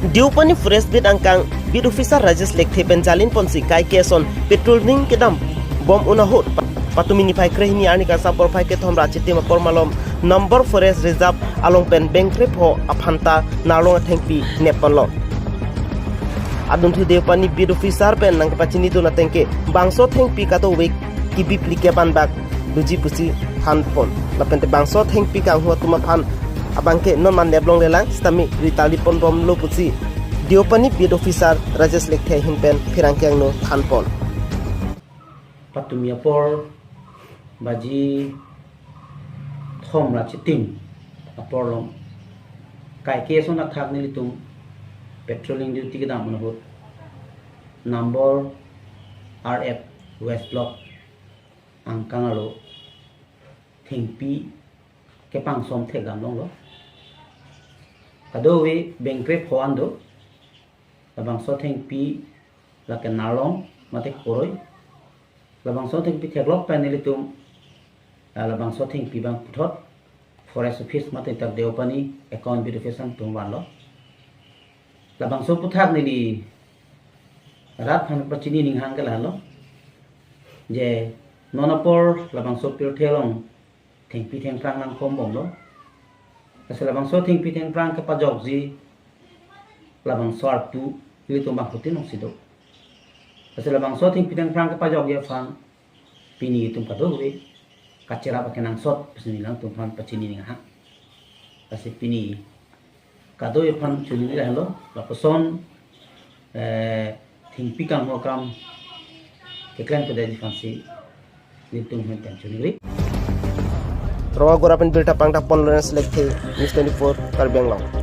Diupani fresh bit angkang bit officer Rajesh Lekhe penjalin ponsi kai keson patrolling kedam bom unahut patumini pai krehini ani ka sapor pai ke thomra chitima pormalom number forest reserve along pen bengkrep ho aphanta nalong thengpi nepalo adun thu diupani bit officer pen nang pachini tu na tengke bangso thengpi ka to week ki biplike pan bak duji pusi han pon lapente bangso thengpi ka huwa tuma phan abangke non man neblong lelang stami ritali pon bom lo pusi diopani bid officer Rajesh Lekhe hinpen phirangkyang no thanpon patumia por baji thomra chitim aporlom kai ke sona thakni litum patrolling duty kedam monobot number RF West Block angkangalo thingpi kepang som thegam long lo kadowe bengkrep hoando labang so thingpi lake nalong mate koroi labang so thingpi theglok panelitum labang so thingpi bang puthot forest office mate tak deopani account verification tumwan lo labang so puthak nili rat phan pachini ning hang kala lo je nonapor labang so pir thelong thingpi thengprang nang khom bom lo asala bang so thingpi thengprang ka pajok ji labang so artu ili to bang putin sido asala bang so thingpi thengprang ka pajok ya phang pini tum ka do we kacera pa kenang sot pasini lang tum phan pachini ning ha kasi pini kado ya phan chuni la lo la person thingpi kang mo kam keklan ko dai fansi ni tum hen tan chuni Rawa Gorapan Bilta Pangta Pon Lawrence Lekhe News 24 Karbianglaw